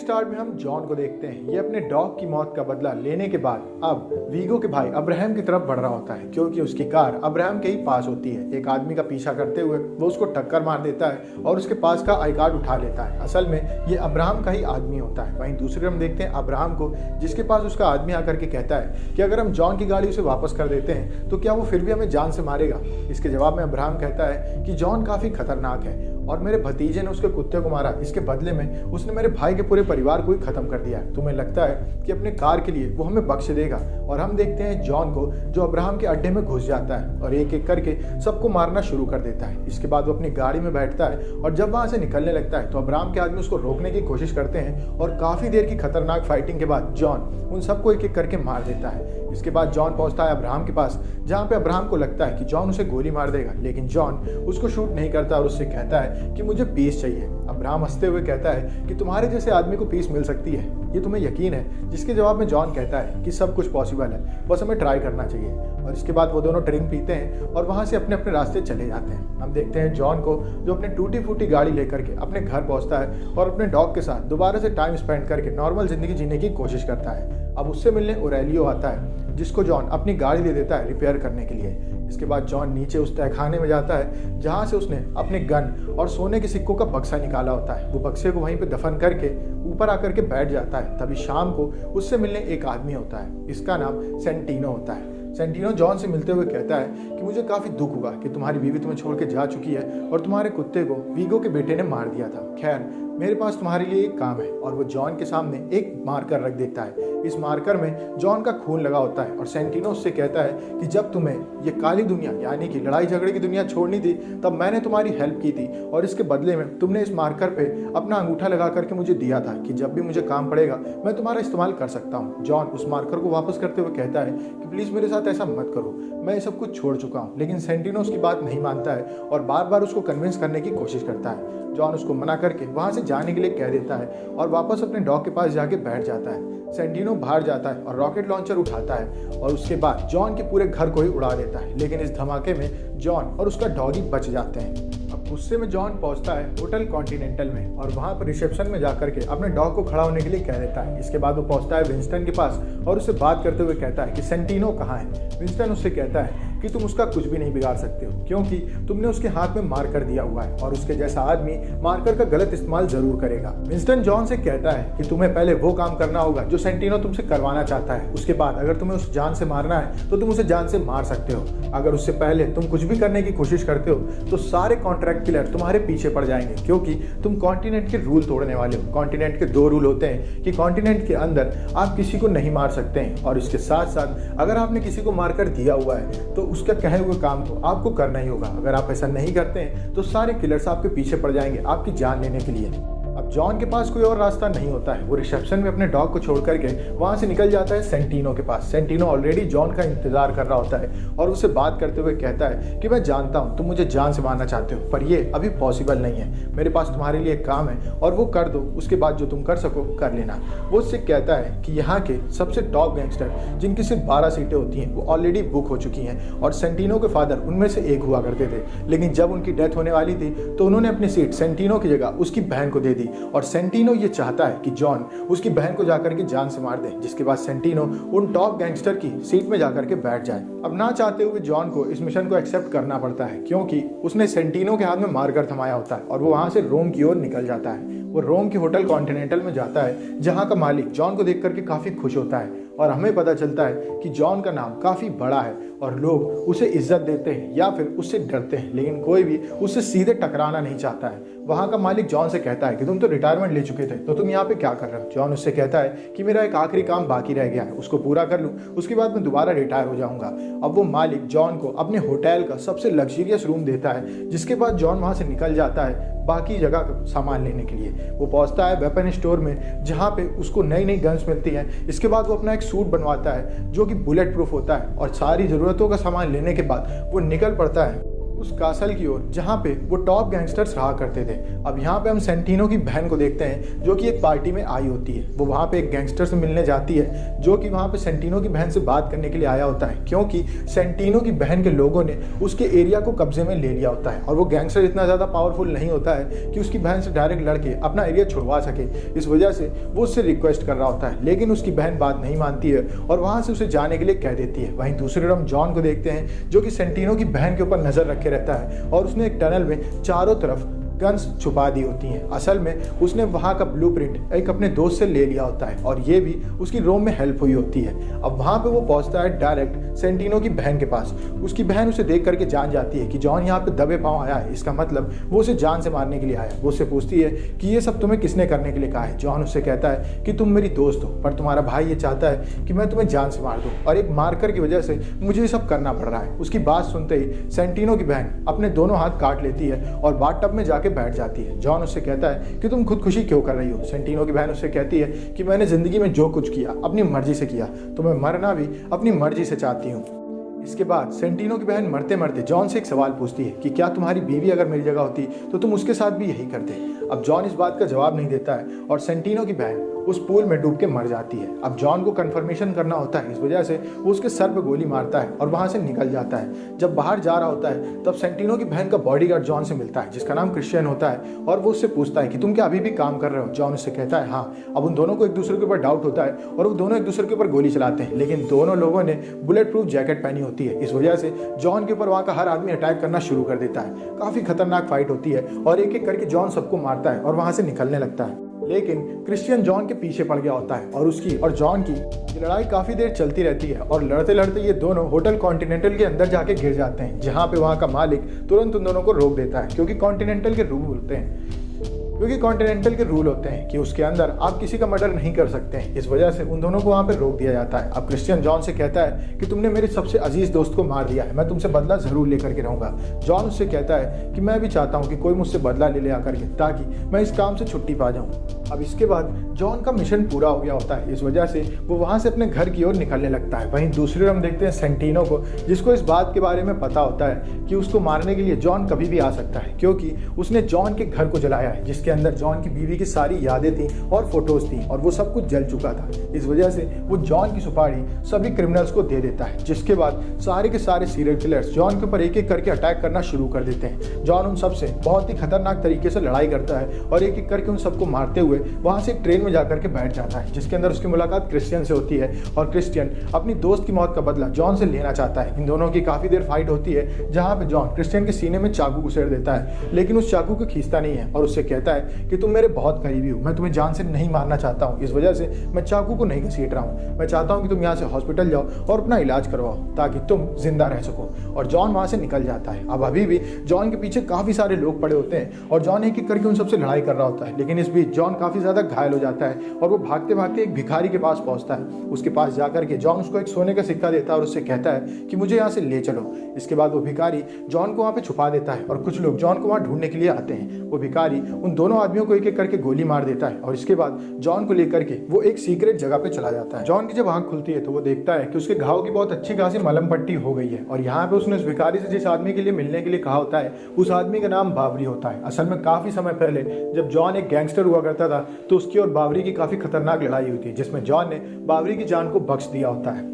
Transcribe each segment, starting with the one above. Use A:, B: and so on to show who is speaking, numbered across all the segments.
A: Star में हम John को देखते हैं। ये अपने डॉग की मौत का बदला लेने के बाद अब वीगो के भाई अब्राहम की तरफ बढ़ रहा होता है, क्योंकि उसकी कार अब्राहम के ही पास होती है। एक आदमी का पीछा करते हुए वो उसको टक्कर मार देता है और उसके पास का आई कार्ड उठा लेता है। असल में ये अब्राहम का ही आदमी होता है। वहीं दूसरी हम देखते हैं अब्राहम को, जिसके पास उसका आदमी आकर के कहता है कि अगर हम जॉन की गाड़ी उसे वापस कर देते हैं तो क्या वो फिर भी हमें जान से मारेगा। इसके जवाब में अब्राहम कहता है कि जॉन काफी खतरनाक है और मेरे भतीजे ने उसके कुत्ते को मारा, इसके बदले में उसने मेरे भाई के पूरे परिवार को ही खत्म कर दिया है। तुम्हें लगता है कि अपने कार के लिए वो हमें बख्श देगा? और हम देखते हैं जॉन को, जो अब्राहम के अड्डे में घुस जाता है और एक एक करके सबको मारना शुरू कर देता है। इसके बाद वो अपनी गाड़ी में बैठता है और जब वहां से निकलने लगता है तो अब्राहम के आदमी उसको रोकने की कोशिश करते हैं और काफी देर की खतरनाक फाइटिंग के बाद जॉन उन सबको एक एक करके मार देता है। इसके बाद जॉन पहुंचता है अब्राहम के पास, जहां पे अब्राहम को लगता है कि जॉन उसे गोली मार देगा, लेकिन जॉन उसको शूट नहीं करता और उससे कहता है कि मुझे पीस चाहिए। अब्राहम हंसते हुए कहता है कि तुम्हारे जैसे आदमी को पीस मिल सकती है, ये तुम्हें यकीन है? जिसके जवाब में जॉन कहता है कि सब कुछ पॉसिबल है, बस हमें ट्राई करना चाहिए। और इसके बाद वो दोनों ड्रिंक पीते हैं और वहां से अपने अपने रास्ते चले जाते हैं। हम देखते हैं जॉन को, जो अपने टूटी फूटी गाड़ी लेकर के अपने घर पहुंचता है और अपने डॉग के साथ दोबारा से टाइम स्पेंड करके नॉर्मल जिंदगी जीने की कोशिश करता है। अब उससे मिलने ओरेलियो आता है, जिसको जॉन अपनी गाड़ी दे देता है रिपेयर करने के लिए। इसके बाद जॉन नीचे उस तहखाने में जाता है जहां से उसने अपने गन और सोने के सिक्कों का बक्सा निकाला होता है। वो बक्से को वहीं पे दफन करके ऊपर आकर के बैठ जाता है। तभी शाम को उससे मिलने एक आदमी होता है, इसका नाम सेंटिनो होता है। सेंटिनो जॉन से मिलते हुए कहता है कि मुझे काफी दुख हुआ कि तुम्हारी बीवी तुम्हें छोड़ के जा चुकी है और तुम्हारे कुत्ते को वीगो के बेटे ने मार दिया था। खैर, मेरे पास तुम्हारे लिए एक काम है। और वो जॉन के सामने एक मार्कर रख देता है। इस मार्कर में जॉन का खून लगा होता है और सेंटिनो उससे कहता है कि जब तुम्हें ये काली दुनिया यानी कि लड़ाई झगड़े की दुनिया छोड़नी थी तब मैंने तुम्हारी हेल्प की थी और इसके बदले में तुमने इस मार्कर पे अपना अंगूठा लगा करके मुझे दिया था कि जब भी मुझे काम पड़ेगा मैं तुम्हारा इस्तेमाल कर सकता हूँ। जॉन उस मार्कर को वापस करते हुए कहता है कि प्लीज मेरे साथ ऐसा मत करो, मैं ये सब कुछ छोड़ चुका हूँ। लेकिन सेंटिनो उसकी बात नहीं मानता है और बार बार उसको कन्विंस करने की कोशिश करता है। जॉन उसको मना करके वहां से जाने के लिए कह देता है और वापस अपने डॉग के पास जाके बैठ जाता है। सेंटिनो बाहर जाता है और रॉकेट लॉन्चर उठाता है और उसके बाद जॉन के पूरे घर को ही उड़ा देता है। लेकिन इस धमाके में जॉन और उसका डॉगी बच जाते हैं। अब गुस्से में जॉन पहुंचता है होटल कॉन्टिनेंटल में और वहां पर रिसेप्शन में जाकर के अपने डॉग को खड़ा होने के लिए कह देता है। इसके बाद वो पहुंचता है विंस्टन के पास और उससे बात करते हुए कहता है कि सेंटिनो कहाँ है। विंस्टन उससे कहता है कि तुम उसका कुछ भी नहीं बिगाड़ सकते हो, क्योंकि तुमने उसके हाथ में मार्कर दिया हुआ है और उसके जैसा आदमी मार्कर का गलत इस्तेमाल जरूर करेगा। विंस्टन जॉन से कहता है कि तुम्हें पहले वो काम करना होगा जो सेंटिनो तुमसे करवाना चाहता है। उसके बाद अगर तुम्हें उसे जान से मारना है तो तुम उसे जान से मार सकते हो। अगर उससे पहले तुम कुछ भी करने की कोशिश करते हो तो सारे कॉन्ट्रैक्ट किलर तुम्हारे पीछे पड़ जाएंगे, क्योंकि तुम कॉन्टिनेंट के रूल तोड़ने वाले हो। कॉन्टिनेंट के 2 रूल होते हैं कि कॉन्टिनेंट के अंदर आप किसी को नहीं मार सकते हैं और इसके साथ साथ अगर आपने किसी को मारकर दिया हुआ है तो उसका कहे हुए काम को आपको करना ही होगा। अगर आप ऐसा नहीं करते हैं तो सारे किलर्स आपके पीछे पड़ जाएंगे आपकी जान लेने के लिए। अब जॉन के पास कोई और रास्ता नहीं होता है। वो रिसेप्शन में अपने डॉग को छोड़ करके वहां से निकल जाता है सेंटिनो के पास। सेंटिनो ऑलरेडी जॉन का इंतजार कर रहा होता है और उससे बात करते हुए कहता है कि मैं जानता हूं तुम मुझे जान से मारना चाहते हो, पर ये अभी पॉसिबल नहीं है। मेरे पास तुम्हारे लिए एक काम है और वो कर दो, उसके बाद जो तुम कर सको कर लेना। वो उससे कहता है कि यहाँ के सबसे टॉप गैंगस्टर जिनकी सिर्फ 12 सीटें होती हैं वो ऑलरेडी बुक हो चुकी हैं और सेंटिनो के फादर उनमें से एक हुआ करते थे। लेकिन जब उनकी डेथ होने वाली थी तो उन्होंने अपनी सीट सेंटिनो की जगह उसकी बहन को दे दी और सेंटिनो ये चाहता है कि जॉन उसकी बहन को जाकर के जान से मार दे, जिसके बाद सेंटिनो उन टॉप गैंगस्टर की सीट में जाकर के बैठ जाए। अब ना चाहते हुए जॉन को इस मिशन को एक्सेप्ट करना पड़ता है, क्योंकि उसने सेंटिनो के हाथ में मारकर थमाया होता है और वो वहां से रोम की ओर निकल जाता है। वो रोम की होटल कॉन्टिनेंटल में जाता है, जहां का मालिक जॉन को देख करके काफी खुश होता है और हमें पता चलता है कि जॉन का नाम काफी बड़ा है और लोग उसे इज्जत देते हैं या फिर उससे डरते हैं, लेकिन कोई भी उससे सीधे टकराना नहीं चाहता है। वहां का मालिक जॉन से कहता है कि तुम तो रिटायरमेंट ले चुके थे तो तुम यहाँ पे क्या कर रहे हो। जॉन उससे कहता है कि मेरा एक आखिरी काम बाकी रह गया है, उसको पूरा कर लूँ, उसके बाद मैं दोबारा रिटायर हो जाऊंगा। अब वो मालिक जॉन को अपने होटल का सबसे लग्जरियस रूम देता है, जिसके बाद जॉन वहां से निकल जाता है बाकी जगह का सामान लेने के लिए। वो पहुंचता है वेपन स्टोर में, जहां पे उसको नई नई गन्स मिलती हैं। इसके बाद वो अपना एक सूट बनवाता है जो कि बुलेट प्रूफ होता है और सारी ज़रूरतों का सामान लेने के बाद वो निकल पड़ता है उस कासल की ओर जहाँ पे वो टॉप गैंगस्टर्स रहा करते थे। अब यहाँ पे हम सेंटिनो की बहन को देखते हैं जो कि एक पार्टी में आई होती है। वो वहाँ पे एक गैंगस्टर से मिलने जाती है जो कि वहाँ पे सेंटिनो की बहन से बात करने के लिए आया होता है, क्योंकि सेंटिनो की बहन के लोगों ने उसके एरिया को कब्जे में ले लिया होता है और वो गैंगस्टर इतना ज़्यादा पावरफुल नहीं होता है कि उसकी बहन से डायरेक्ट लड़के अपना एरिया छुड़वा सके। इस वजह से वो उससे रिक्वेस्ट कर रहा होता है, लेकिन उसकी बहन बात नहीं मानती है और वहाँ से उसे जाने के लिए कह देती है। वहीं दूसरी तरफ जॉन को देखते हैं जो कि सेंटिनो की बहन के ऊपर नजर रखे रहता है और उसने एक टनल में चारों तरफ गन्स छुपा दी होती हैं। असल में उसने वहाँ का ब्लूप्रिंट एक अपने दोस्त से ले लिया होता है और ये भी उसकी रोम में हेल्प हुई होती है। अब वहाँ पे वो पहुँचता है डायरेक्ट सेंटिनो की बहन के पास। उसकी बहन उसे देख करके जान जाती है कि जॉन यहाँ पे दबे पाँव आया है, इसका मतलब वो उसे जान से मारने के लिए आया। वो उससे पूछती है कि ये सब तुम्हें किसने करने के लिए कहा है। जॉन उससे कहता है कि तुम मेरी दोस्त हो, पर तुम्हारा भाई ये चाहता है कि मैं तुम्हें जान से मार दूँ और एक मार्कर की वजह से मुझे ये सब करना पड़ रहा है। उसकी बात सुनते ही सेंटिनो की बहन अपने दोनों हाथ काट लेती है और बाथटब में जाके बैठ जाती है। जॉन उससे कहता है कि तुम खुदकुशी क्यों कर रही हो। सेंटिनो की बहन उससे कहती है कि मैंने जिंदगी में जो कुछ किया अपनी मर्जी से किया, तो मैं मरना भी अपनी मर्जी से चाहती हूँ। इसके बाद सेंटिनो की बहन मरते मरते जॉन से एक सवाल पूछती है कि क्या तुम्हारी बीवी अगर मेरी जगह होती तो तुम उसके साथ भी यही करते। अब जॉन इस बात का जवाब नहीं देता है और सेंटिनो की बहन उस पूल में डूब के मर जाती है। अब जॉन को कंफर्मेशन करना होता है, इस वजह से वो उसके सर पे गोली मारता है और वहाँ से निकल जाता है। जब बाहर जा रहा होता है तब सेंटिनो की बहन का बॉडीगार्ड जॉन से मिलता है जिसका नाम क्रिश्चियन होता है और वो उससे पूछता है कि तुम क्या अभी भी काम कर रहे हो। जॉन उससे कहता है हाँ। अब उन दोनों को एक दूसरे के ऊपर डाउट होता है और वो दोनों एक दूसरे के ऊपर गोली चलाते हैं, लेकिन दोनों लोगों ने बुलेट प्रूफ जैकेट पहनी होती है। इस वजह से जॉन के ऊपर वहाँ का हर आदमी अटैक करना शुरू कर देता है। काफ़ी खतरनाक फाइट होती है और एक एक करके जॉन सबको मारता है और वहाँ से निकलने लगता है, लेकिन क्रिश्चियन जॉन के पीछे पड़ गया होता है और उसकी और जॉन की ये लड़ाई काफ़ी देर चलती रहती है और लड़ते लड़ते ये दोनों होटल कॉन्टिनेंटल के अंदर जाके गिर जाते हैं, जहाँ पे वहाँ का मालिक तुरंत उन दोनों को रोक देता है क्योंकि कॉन्टिनेंटल के रूल होते हैं कि उसके अंदर आप किसी का मर्डर नहीं कर सकते हैं। इस वजह से उन दोनों को वहाँ पे रोक दिया जाता है। अब क्रिश्चियन जॉन से कहता है कि तुमने मेरे सबसे अजीज दोस्त को मार दिया है, मैं तुमसे बदला जरूर लेकर के रहूँगा। जॉन उससे कहता है कि मैं भी चाहता हूँ कि कोई मुझसे बदला ले आकर के, ताकि मैं इस काम से छुट्टी पा जाऊँ। अब इसके बाद जॉन का मिशन पूरा हो गया होता है, इस वजह से वो वहाँ से अपने घर की ओर निकलने लगता है। वहीं दूसरी ओर हम देखते हैं सेंटिनो को, जिसको इस बात के बारे में पता होता है कि उसको मारने के लिए जॉन कभी भी आ सकता है, क्योंकि उसने जॉन के घर को जलाया है जिसके अंदर जॉन की बीवी की सारी यादें थी और फोटोज थी और वो सब कुछ जल चुका था। इस वजह से वो जॉन की सुपारी सभी क्रिमिनल्स को दे देता है, जिसके बाद सारे के सारे सीरियल किलर्स जॉन के ऊपर एक एक करके अटैक करना शुरू कर देते हैं। जॉन उन सबसे बहुत ही खतरनाक तरीके से लड़ाई करता है और एक एक करके उन सबको मारते हुए वहां से एक ट्रेन में जाकर के बैठ जाता है, जिसके अंदर उसकी मुलाकात क्रिश्चियन से होती है और क्रिश्चियन अपनी दोस्त की मौत का बदला जॉन से लेना चाहता है। इन दोनों की काफी देर फाइट होती है, जहां पे जॉन क्रिश्चियन के सीने में चाकू घुसेड़ देता है, लेकिन उस चाकू को खींचता नहीं है और उससे कहता है कि तुम मेरे बहुत करीबी हो, मैं तुम्हें जान से नहीं मारना चाहता हूँ, इस वजह से मैं चाकू को नहीं घसीट रहा हूँ। मैं चाहता हूँ कि तुम यहाँ से हॉस्पिटल जाओ और अपना इलाज करवाओ ताकि तुम जिंदा रह सको। और जॉन वहां से निकल जाता है। अब अभी भी जॉन के पीछे काफी सारे लोग पड़े होते हैं और जॉन एक एक करके उन सबसे लड़ाई कर रहा होता है, लेकिन इस बीच जॉन काफी ज्यादा घायल हो जाता है और वो भागते भागते एक भिखारी के पास पहुंचता है। उसके पास जाकर के जॉन उसको एक सोने का सिक्का देता है और उससे कहता है कि मुझे यहाँ से ले चलो। इसके बाद वो भिखारी जॉन को वहाँ पे छुपा देता है और कुछ लोग जॉन को वहाँ ढूंढने के लिए आते हैं। वो भिखारी उन दोनों आदमियों को एक एक करके गोली मार देता है और इसके बाद जॉन को लेकर के वो एक सीक्रेट जगह पे चला जाता है। जॉन की जब आंख खुलती है तो वो देखता है कि उसके घाव की बहुत अच्छी खासी मलम पट्टी हो गई है और यहाँ पे उसने उस भिखारी से जिस आदमी के लिए मिलने के लिए कहा होता है उस आदमी का नाम बावरी होता है। असल में काफी समय पहले जब जॉन एक गैंगस्टर हुआ करता था तो उसकी और बावरी की काफी खतरनाक लड़ाई हुई थी, जिसमें जॉन ने बावरी की जान को बख्श दिया होता है।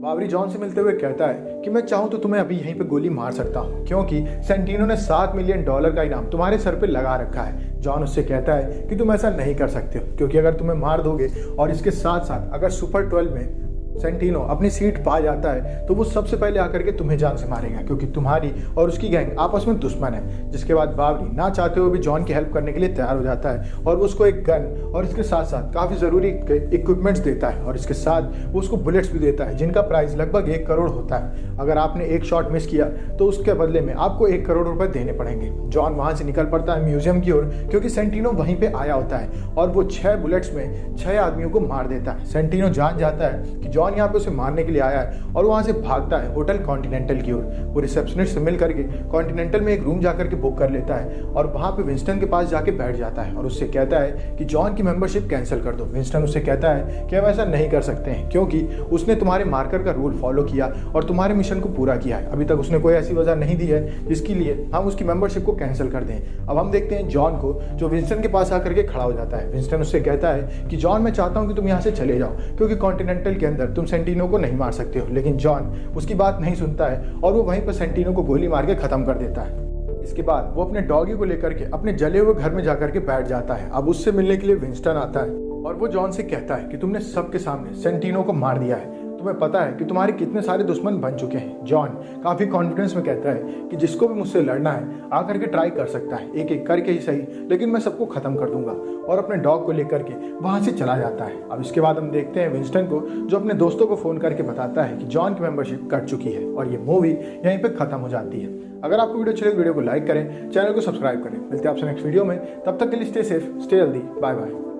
A: बावरी जॉन से मिलते हुए कहता है कि मैं चाहूँ तो तुम्हें अभी यहीं पे गोली मार सकता हूँ, क्योंकि सेंटिनो ने $7 मिलियन का इनाम तुम्हारे सर पे लगा रखा है। जॉन उससे कहता है कि तुम ऐसा नहीं कर सकते हो, क्योंकि अगर तुम्हें मार दोगे और इसके साथ साथ अगर सुपर 12 में सेंटिनो अपनी सीट पा जाता है तो वो सबसे पहले आकर के तुम्हें जान से मारेगा, क्योंकि तुम्हारी और उसकी गैंग आपस में दुश्मन है। जिसके बाद बावरी ना चाहते हुए भी जॉन की हेल्प करने के लिए तैयार हो जाता है और वो उसको एक गन और इसके साथ साथ काफ़ी ज़रूरी इक्विपमेंट्स देता है और इसके साथ वो उसको बुलेट्स भी देता है, जिनका प्राइस लगभग 1 करोड़ होता है। अगर आपने एक शॉट मिस किया तो उसके बदले में आपको 1 करोड़ रुपए देने पड़ेंगे। जॉन वहाँ से निकल पड़ता है म्यूजियम की ओर, क्योंकि सेंटिनो वहीं पर आया होता है और वो 6 बुलेट्स में 6 आदमियों को मार देता है। सेंटिनो जान जाता है कि जॉन यहाँ पे उसे मारने के लिए आया है और वहाँ से भागता है होटल कॉन्टिनेंटल की ओर। वो रिसेप्शनिस्ट से मिल करके कॉन्टिनेंटल में एक रूम जाकर के बुक कर लेता है और वहाँ पे विंस्टन के पास जाके बैठ जाता है और उससे कहता है कि जॉन की मेंबरशिप कैंसिल कर दो। विंस्टन उससे कहता है कि हम ऐसा नहीं कर सकते हैं क्योंकि उसने तुम्हारे मार्कर का रूल फॉलो किया और तुम्हारे मिशन को पूरा किया है। अभी तक उसने कोई ऐसी वजह नहीं दी है जिसके लिए हम उसकी मेंबरशिप को कैंसिल कर दें। अब हम देखते हैं जॉन को, जो विंस्टन के पास आकर के खड़ा हो जाता है। विंस्टन उससे कहता है कि जॉन, मैं चाहता हूं कि तुम यहाँ से चले जाओ क्योंकि कॉन्टिनेंटल के अंदर तुम सेंटिनो को नहीं मार सकते हो। लेकिन जॉन उसकी बात नहीं सुनता है और वो वहीं पर सेंटिनो को गोली मार के खत्म कर देता है। इसके बाद वो अपने डॉगी को लेकर के अपने जले हुए घर में जाकर के बैठ जाता है। अब उससे मिलने के लिए विंस्टन आता है और वो जॉन से कहता है कि तुमने सबके सामने सेंटिनो को मार दिया है, तुम्हें पता है कि तुम्हारे कितने सारे दुश्मन बन चुके हैं। जॉन काफी कॉन्फिडेंस में कहता है कि जिसको भी मुझसे लड़ना है आकर के ट्राई कर सकता है, एक एक करके ही सही, लेकिन मैं सबको खत्म कर दूंगा, और अपने डॉग को लेकर के वहां से चला जाता है। अब इसके बाद हम देखते हैं विंस्टन को, जो अपने दोस्तों को फोन करके बताता है कि जॉन की मेंबरशिप कट चुकी है और ये मूवी यहीं पे खत्म हो जाती है। अगर आपको वीडियो अच्छी लगे वीडियो को लाइक करें, चैनल को सब्सक्राइब करें। मिलते हैं आपसे नेक्स्ट वीडियो में, तब तक के लिए stay safe, stay healthy, bye bye.